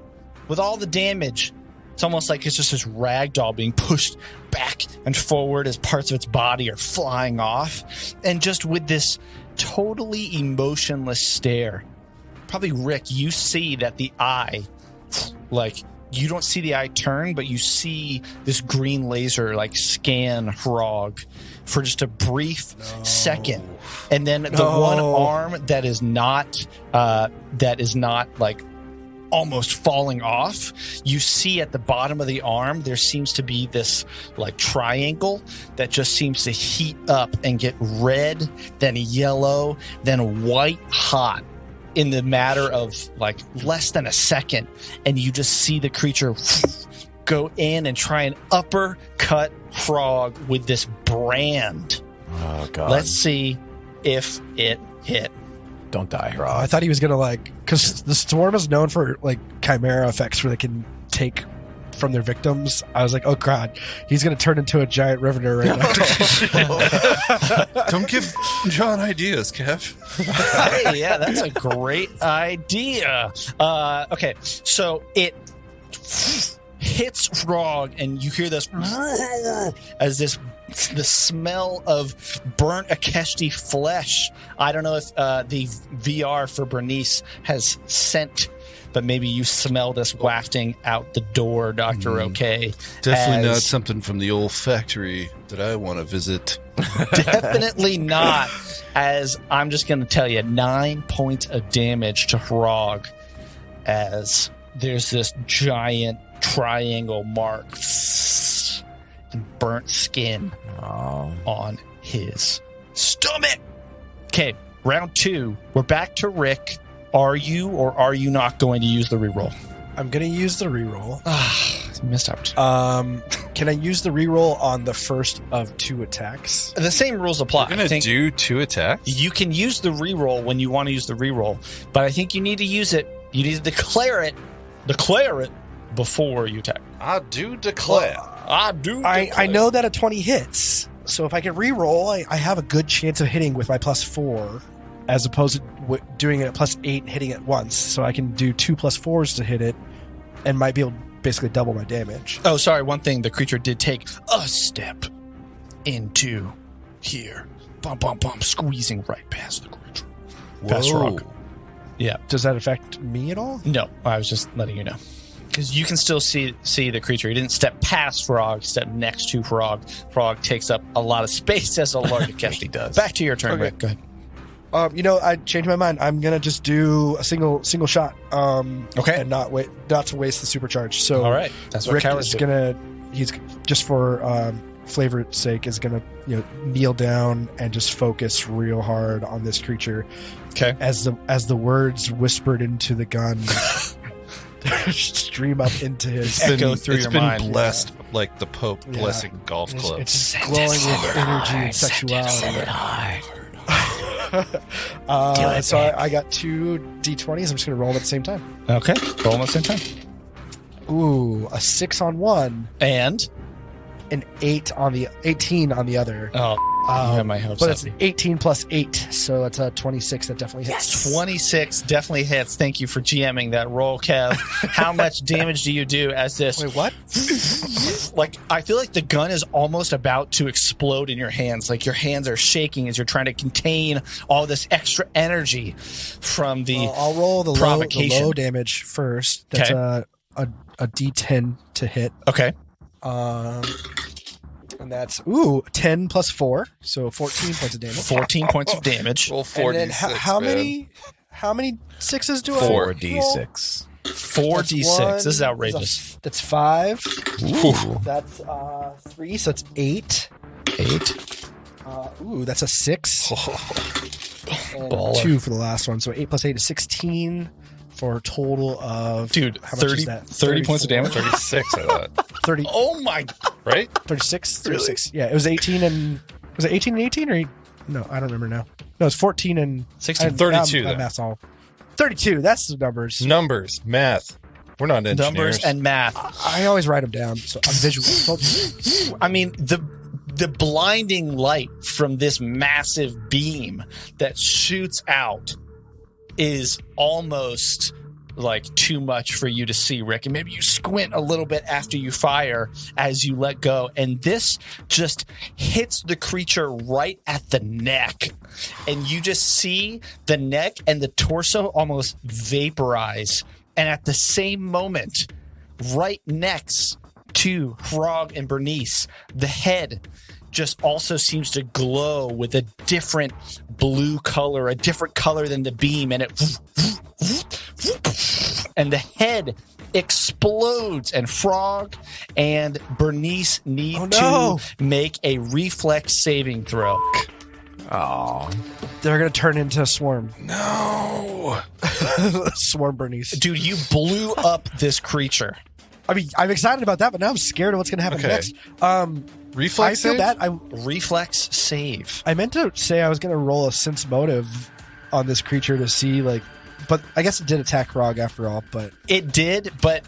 with all the damage. It's almost like it's just this ragdoll being pushed back and forward as parts of its body are flying off. And just with this totally emotionless stare. Probably, Rick, you see that the eye, like, you don't see the eye turn, but you see this green laser, like, scan Hrog for just a brief second. And then the one arm that is not, like, almost falling off, you see at the bottom of the arm there seems to be this like triangle that just seems to heat up and get red, then yellow, then white hot in the matter of like less than a second, and you just see the creature go in and try and uppercut Frog with this brand. Oh god. Let's see if it hit. Don't die, I Rob. thought he was gonna because the Storm is known for like chimera effects where they can take from their victims. I was like, oh god, he's gonna turn into a giant Rivener right now. Don't give John ideas, Kev. Hey, yeah, that's a great idea. Okay, so it hits Frog, and you hear this as the smell of burnt Akeshti flesh. I don't know if the VR for Bernice has sent, but maybe you smell this wafting out the door, Dr. OK. Definitely not something from the old factory that I want to visit. Definitely not, as I'm just going to tell you, 9 points of damage to Frog as there's this giant triangle mark and burnt skin on his stomach. Okay, round 2. We're back to Rick. Are you or are you not going to use the reroll? I'm gonna use the reroll. Missed opportunity. Can I use the reroll on the first of 2 attacks? The same rules apply. You're going to do 2 attacks? You can use the reroll when you want to use the reroll, but I think you need to use it. You need to declare it before you attack. I do declare. I do. I know that a 20 hits, so if I can reroll, I have a good chance of hitting with my +4, as opposed to doing it at +8, hitting it once. So I can do 2 +4s to hit it, and might be able to basically double my damage. Oh, sorry. One thing, the creature did take a step into here. Bum, bum, bum, squeezing right past the creature. Past Frog. Yeah. Does that affect me at all? No, I was just letting you know. Because you can still see the creature. He didn't step past Frog, step next to Frog. Frog takes up a lot of space as a large Akeshti does. Back to your turn, Okay. Rick. Go ahead. I changed my mind. I'm gonna just do a single shot. Okay. And not to waste the supercharge. So All right. That's what Rick cowards is do. he's just for flavor's sake is gonna kneel down and just focus real hard on this creature. Okay. As the words whispered into the gun stream up into his Echo through your mind. It's been blessed like the Pope Yeah. blessing golf clubs. It's glowing with energy and sexuality. So I got 2 d20s. I'm just gonna roll them at the same time. Okay. Roll them at the same time. Ooh, a 6 on one, And? an 18 on the other. Oh, you have my hopes But up. it's 18 plus 8, so it's a 26 that definitely hits. 26 definitely hits. Thank you for GMing that roll, Kev. How much damage do you do as this? Wait, what? Like, I feel like the gun is almost about to explode in your hands. Like, your hands are shaking as you're trying to contain all this extra energy from the I'll roll the provocation. low damage first. That's Okay. a D10 to hit. Okay. And that's 10 plus 4, so 14 points of damage. 14 points of damage. Roll And 4 then d6, how man. many 6s do I 4 roll? d6. 4d6. This is outrageous. That's 5. Ooh. That's 3, so it's 8. 8. That's a 6. And Baller. 2 for the last one, so 8 plus 8 is 16 for a total of Dude, how much 30, is that? 30 points of 34? damage? 36, I thought. 30, Oh my. Right? 36, 36. Yeah, it was 18 and was it 18 and 18 or no? I don't remember now. No, it's 14 and 16. 32 My then. math's all 32. That's the numbers. Numbers, math. We're not engineers. Numbers and math. I always write them down, so I'm visual. I mean, the the blinding light from this massive beam that shoots out is almost like too much for you to see, Rick. And maybe you squint a little bit after you fire as you let go. And this just hits the creature right at the neck. And you just see the neck and the torso almost vaporize. And at the same moment, right next to Frog and Bernice, the head just also seems to glow with a different blue color, a different color than the beam, and the head explodes, and Frog and Bernice need to make a reflex saving throw. Oh, They're going to turn into a swarm. No. Swarm Bernice. Dude, you blew up this creature. I mean, I'm excited about that, but now I'm scared of what's going to happen Okay. next. Reflex I feel save? bad. Reflex save. I meant to say I was going to roll a sense motive on this creature to see, like, but I guess it did attack Frog after all, but... It did, but...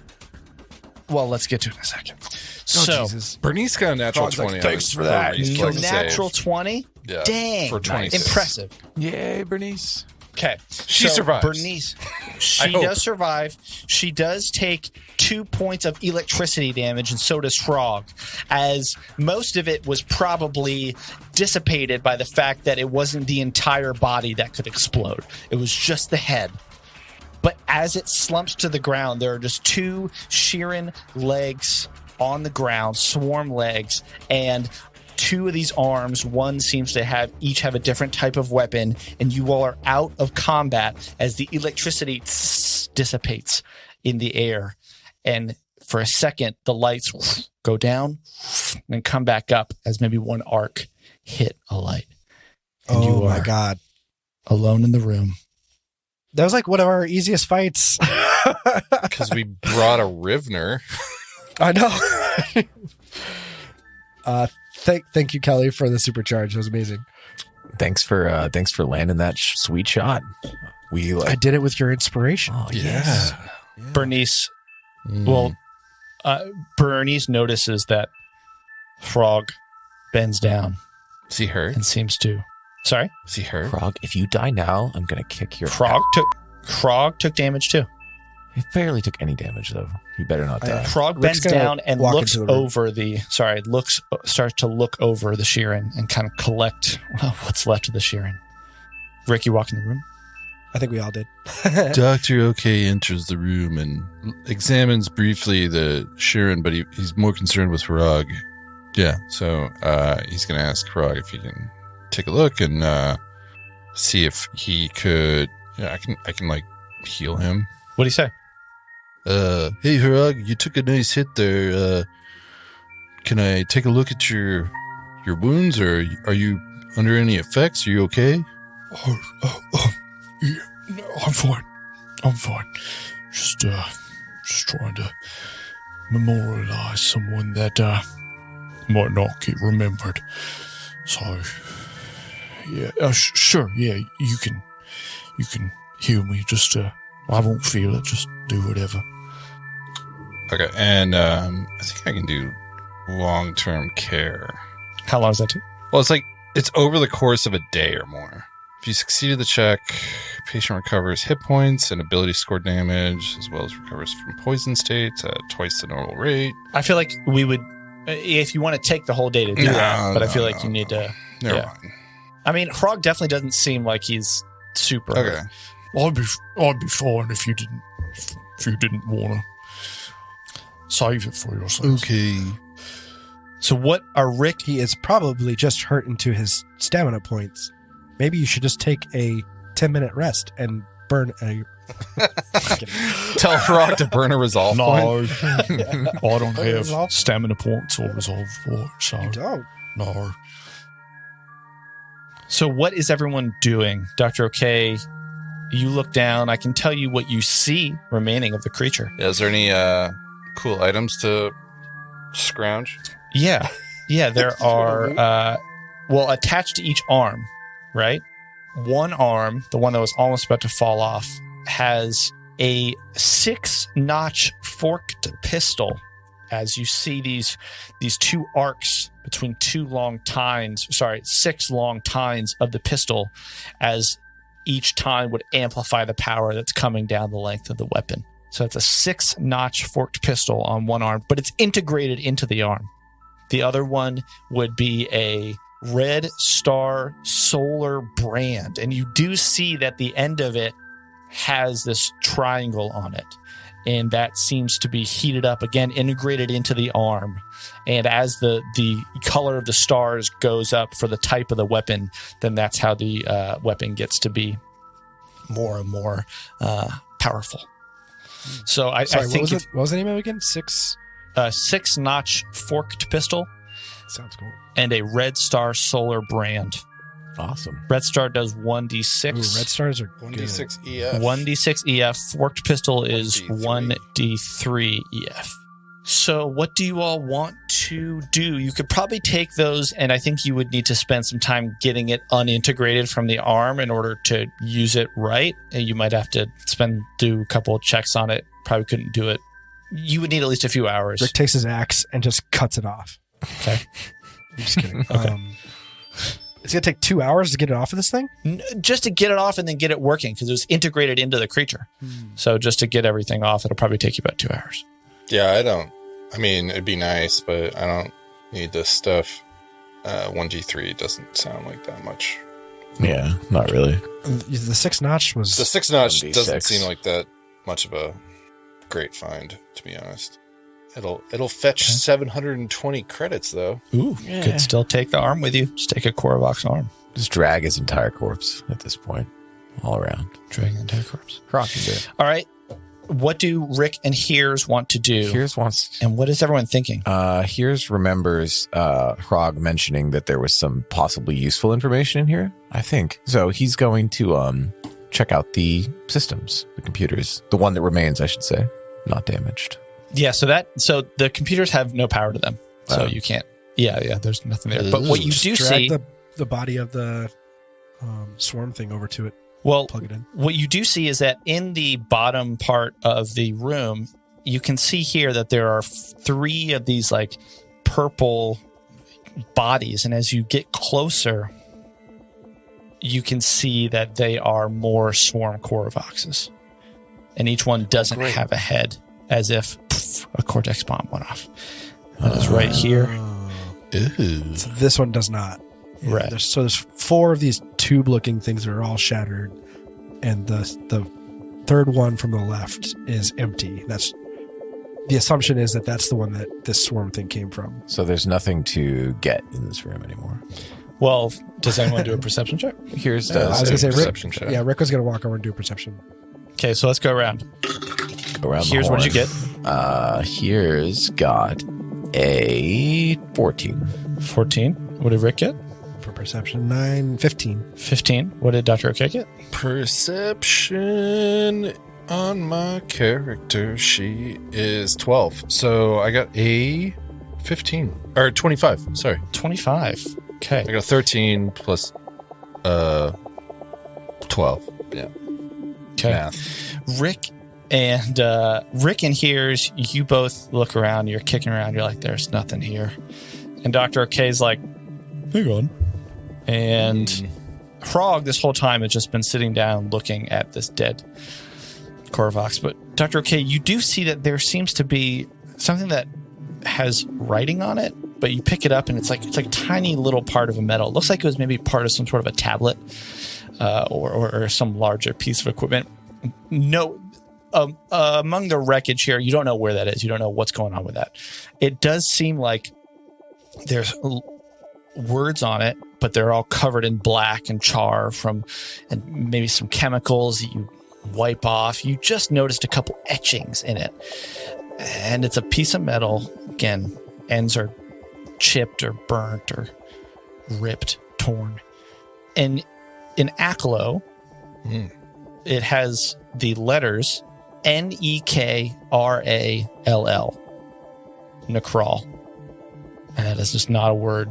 Well, let's get to it in a second. So, Jesus. Bernice got a natural Frog's like, 20. "Thanks for that." Reflex your save. natural 20? Yeah, Dang. for 26. Impressive. yay, Bernice! Okay. She survives. Bernice, she hope. does survive. She does take 2 points of electricity damage, and so does Frog, as most of it was probably dissipated by the fact that it wasn't the entire body that could explode. It was just the head. But as it slumps to the ground, there are just 2 Sheeran legs on the ground, swarm legs, and 2 of these arms. One seems to each have a different type of weapon, and you all are out of combat as the electricity dissipates in the air. And for a second, the lights go down and come back up as maybe one arc hit a light. And Oh you my are God. alone in the room. That was like one of our easiest fights. Because we brought a Rivener. I know. Thank you, Kelly, for the supercharge. It was amazing. Thanks for landing that sweet shot. I did it with your inspiration. Oh, Yeah. yes. Bernice, Mm. well, Bernice notices that Frog bends down Is he hurt? and seems to. Sorry, Is he hurt? Frog, if you die now, I'm gonna kick your. Frog took damage too. He barely took any damage though. He better not die. Frog Rick's bends gonna down and walk looks into the room. over starts to look over the Sheeran and kind of collect what's left of the Sheeran. Rick, you walk in the room. I think we all did. Dr. OK enters the room and examines briefly the Sheeran, but he's more concerned with Frog. Yeah, so he's going to ask Frog if he can take a look and see if he could. Yeah, I can like heal him. What do you say? Hey, Frog, you took a nice hit there. Can I take a look at your wounds, or are you under any effects? Are you okay? Yeah, no, I'm fine. Just trying to memorialize someone that might not get remembered. So, yeah, sure, yeah, you can heal me. Just I won't feel it. Just do whatever. Okay, and I think I can do long-term care. How long does that take? Well, it's over the course of a day or more. If you succeeded the check, patient recovers hit points and ability score damage, as well as recovers from poison states at twice the normal rate. I feel like we would, if you want to take the whole day to do that, but I feel like you need to. Never Yeah. mind. I mean, Frog definitely doesn't seem like he's super. Okay. I'd be fine if you didn't want to save it for yourself. Okay. So what are Rick? He is probably just hurt into his stamina points. Maybe you should just take a 10-minute rest and burn a... Tell Frog to burn a resolve point. No, I don't have Resolve? stamina points or resolve points. So You don't. no. So what is everyone doing, Dr. OK? You look down. I can tell you what you see remaining of the creature. Yeah, is there any cool items to scrounge? Yeah. There are. Attached to each arm, right? One arm, the one that was almost about to fall off, has a 6-notch forked pistol. As you see these 2 arcs between 6 long tines of the pistol, as each tine would amplify the power that's coming down the length of the weapon. So it's a 6-notch forked pistol on one arm, but it's integrated into the arm. The other one would be a Red Star solar brand, and you do see that the end of it has this triangle on it, and that seems to be heated up, again, integrated into the arm. And as the color of the stars goes up for the type of the weapon, then that's how the weapon gets to be more and more powerful. So I think what was the name of it again? 6-notch forked pistol. Sounds cool. And a Red Star solar brand. Awesome. Red Star does 1d6. Ooh, red stars are 1d6 EF. 1d6 EF. Forked pistol is 1d3 EF. So what do you all want to do? You could probably take those, and I think you would need to spend some time getting it unintegrated from the arm in order to use it right. And you might have to do a couple of checks on it. Probably couldn't do it. You would need at least a few hours. Rick takes his axe and just cuts it off. Okay. I'm just kidding. It's going to take 2 hours to get it off of this thing? Just to get it off and then get it working, because it was integrated into the creature. So just to get everything off, it'll probably take you about 2 hours. Yeah, I mean, it'd be nice, but I don't need this stuff. 1d3 doesn't sound like that much. Yeah, not really. The 6-notch was... The 6-notch 1d6. doesn't seem like that much of a great find, to be honest. It'll fetch 720 credits, though. Ooh, could still take the arm with you. Just take a Korvax arm. Just drag his entire corpse at this point, all around. Drag the entire corpse. Croc can do it. All right. What do Rick and Heerz want to do? Heerz wants... And what is everyone thinking? Heerz remembers Hrog mentioning that there was some possibly useful information in here, I think. So he's going to check out the systems, the computers. The one that remains, I should say, not damaged. Yeah, so the computers have no power to them. So you can't... Yeah, there's nothing there. But what you do see... the body of the swarm thing over to it. Well, plug it in. What you do see is that in the bottom part of the room, you can see here that there are 3 of these like purple bodies. And as you get closer, you can see that they are more swarm Korvaxes. And each one doesn't have a head, as if a Cortex bomb went off. That is right here. So this one does not. Yeah, Right. There's 4 of these tube-looking things that are all shattered, and the third one from the left is empty. That's the assumption is that that's the one that this swarm thing came from. So there's nothing to get in this room anymore. Well, does anyone do a perception check? Here's I was going to say, perception check. Rick was going to walk over and do a perception. Okay, so let's go around. around Here's the what did you horn. get? Here's got a 14. 14. What did Rick get? For perception, 9, 15. 15. What did Dr. OK get? Perception on my character sheet is 12. So I got a 15 or 25. Sorry, 25. Okay. I got 13 plus 12. Yeah. Okay. Math. Rick and Heerz, you both look around. You're kicking around. You're like, "There's nothing here." And Dr. OK's like, "Hang on." And Hrog this whole time has just been sitting down looking at this dead Korvax. But Dr. OK, you do see that there seems to be something that has writing on it, but you pick it up and it's like a tiny little part of a metal. It looks like it was maybe part of some sort of a tablet or some larger piece of equipment. No, among the wreckage here, you don't know where that is. You don't know what's going on with that. It does seem like there's words on it, but they're all covered in black and char and maybe some chemicals that you wipe off. You just noticed a couple etchings in it, and it's a piece of metal. Again, ends are chipped or burnt or ripped, torn. And in Aklo, it has the letters Nekrall. Nekrall. And that is just not a word.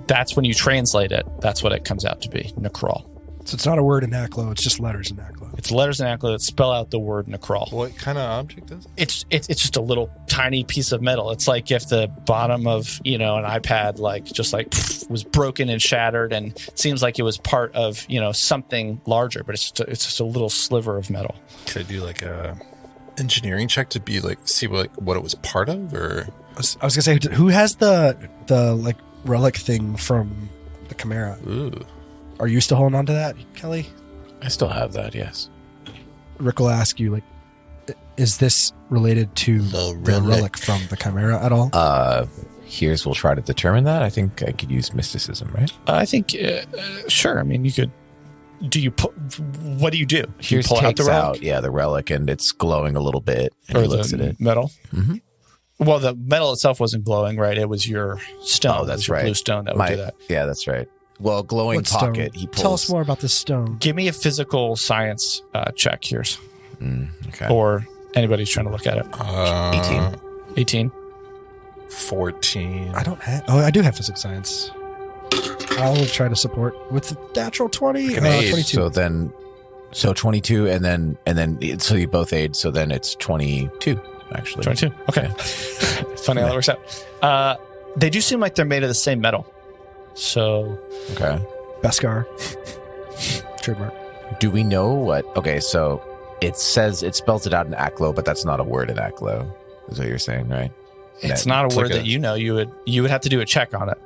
That's when you translate it. That's what it comes out to be. Nekrall. So it's not a word in Aklo, it's just letters in Aklo. It's letters in Aklo that spell out the word Necrawl. What kind of object is it? It's just a little tiny piece of metal. It's like if the bottom of, an iPad was broken and shattered, and it seems like it was part of, something larger, but it's just a little sliver of metal. Could I do like a engineering check to be like see what it was part of, or I was gonna say, who has the relic thing from the Chimera? ooh. Are you still holding on to that, Kelly? I still have that, yes. Rick will ask you, is this related to the relic from the Chimera at all? Here's we'll try to determine that. I think I could use mysticism, right? I think, sure. I mean, you could. What do you do? Here's pull takes out the relic? out, the relic, and it's glowing a little bit. And Or he looks at the it. metal? Mm-hmm. Well, the metal itself wasn't glowing, right? It was your stone. Oh, It that's was your right. blue stone that would do that. Yeah, that's right. Well, glowing What stone? pocket. He pulls. Tell us more about this stone. Give me a physical science check, Heerz. Okay. Or anybody's trying to look at it. 18. 18. 14. I do have physics science. I'll try to support with the natural 20. An aid. 22. So 22, and then so you both aid. So then it's 22, actually. 22. Okay. Funny how that works out. They do seem like they're made of the same metal. So, Okay. Beskar. Trademark. Do we know what? Okay, so it spells it out in Aklo, but that's not a word in Aklo. Is what you're saying, right? it's That- not it's a word like that you would have to do a check on it.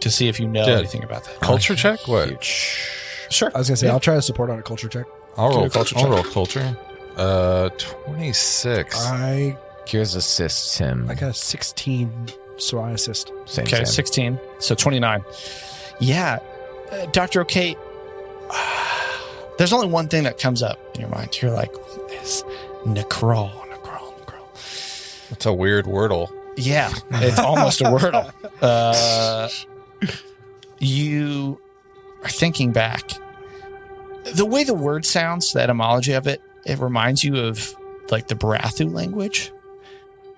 To see if you know Yeah. anything about that. Culture check? What? Sure. I was going to say, I'll try to support on a culture check. I'll Do roll a culture I'll check. roll culture. 26. Here's assists him. I got a 16, so I assist. Same, Okay, same. 16. So 29. Yeah. Dr. O'Kate, there's only one thing that comes up in your mind. You're like, this Necrawl. It's a weird wordle. Yeah, it's almost a wordle. You are thinking back. The way the word sounds, the etymology of it reminds you of like the Barathu language.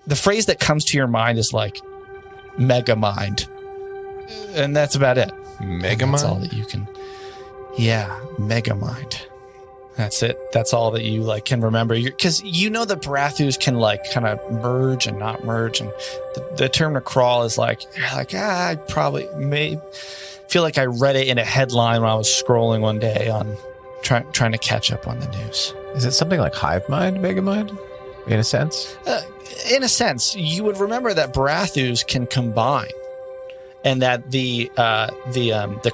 The phrase that comes to your mind is like mega mind. And that's about it. That's all Megamind? that you can. Yeah, mega mind. That's it. That's all that you can remember. Because the Barathus can kind of merge and not merge, and the term Necrawl is I probably may feel like I read it in a headline when I was scrolling one day on trying to catch up on the news. Is it something like hive mind, megamind, in a sense? In a sense, you would remember that Barathus can combine, and that the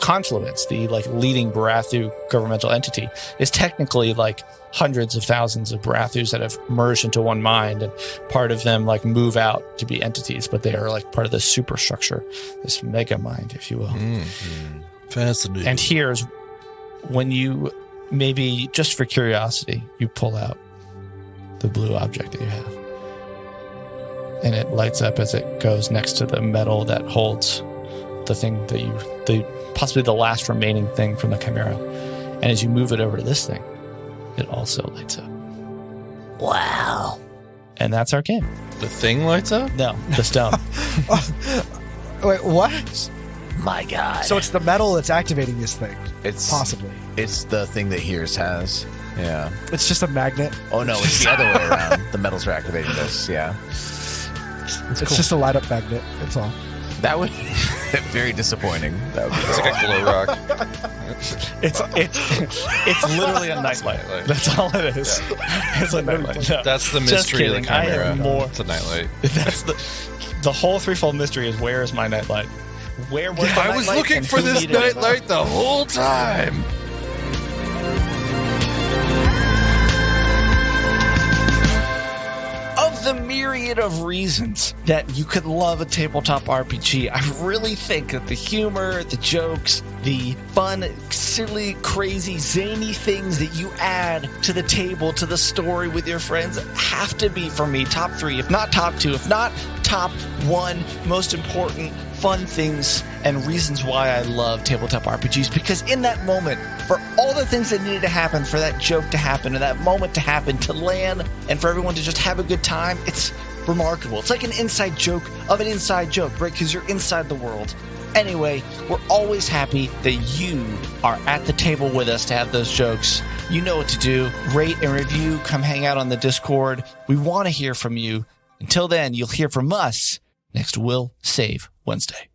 confluence, the leading Barathu governmental entity, is technically hundreds of thousands of Barathus that have merged into one mind, and part of them move out to be entities, but they are part of the superstructure, this mega mind, if you will. Mm-hmm. Fascinating. And here's when you, maybe just for curiosity, you pull out the blue object that you have, and it lights up as it goes next to the metal that holds the thing that possibly the last remaining thing from the Chimera. And as you move it over to this thing, it also lights up. Wow. And that's our game. The thing lights up? No, the stone. Wait, what? My God. So it's the metal that's activating this thing, it's possibly. It's the thing that Heerz has. Yeah. It's just a magnet. Oh no, it's the other way around. The metals are activating this. Yeah. It's just a light up magnet. That's all. That would very disappointing. That would be It's like a glow rock. It's literally a nightlight. That's all it is. It's a nightlight. No, That's the just mystery of the kidding. I Chimera. have more. It's a nightlight. That's the whole threefold mystery is, where is my nightlight? Where was the I was nightlight looking and for who this needed it? nightlight the whole time. Of the myriad of reasons that you could love a tabletop RPG, I really think that the humor, the jokes, the fun, silly, crazy, zany things that you add to the table, to the story with your friends, have to be, for me, top 3, if not top 2, if not top 1 most important fun things and reasons why I love tabletop RPGs. Because in that moment, for all the things that needed to happen, for that joke to happen, and that moment to happen, to land, and for everyone to just have a good time, it's remarkable. It's like an inside joke of an inside joke, right? Because you're inside the world. Anyway, we're always happy that you are at the table with us to have those jokes. You know what to do. Rate and review. Come hang out on the Discord. We want to hear from you. Until then, you'll hear from us next Will Save Wednesday.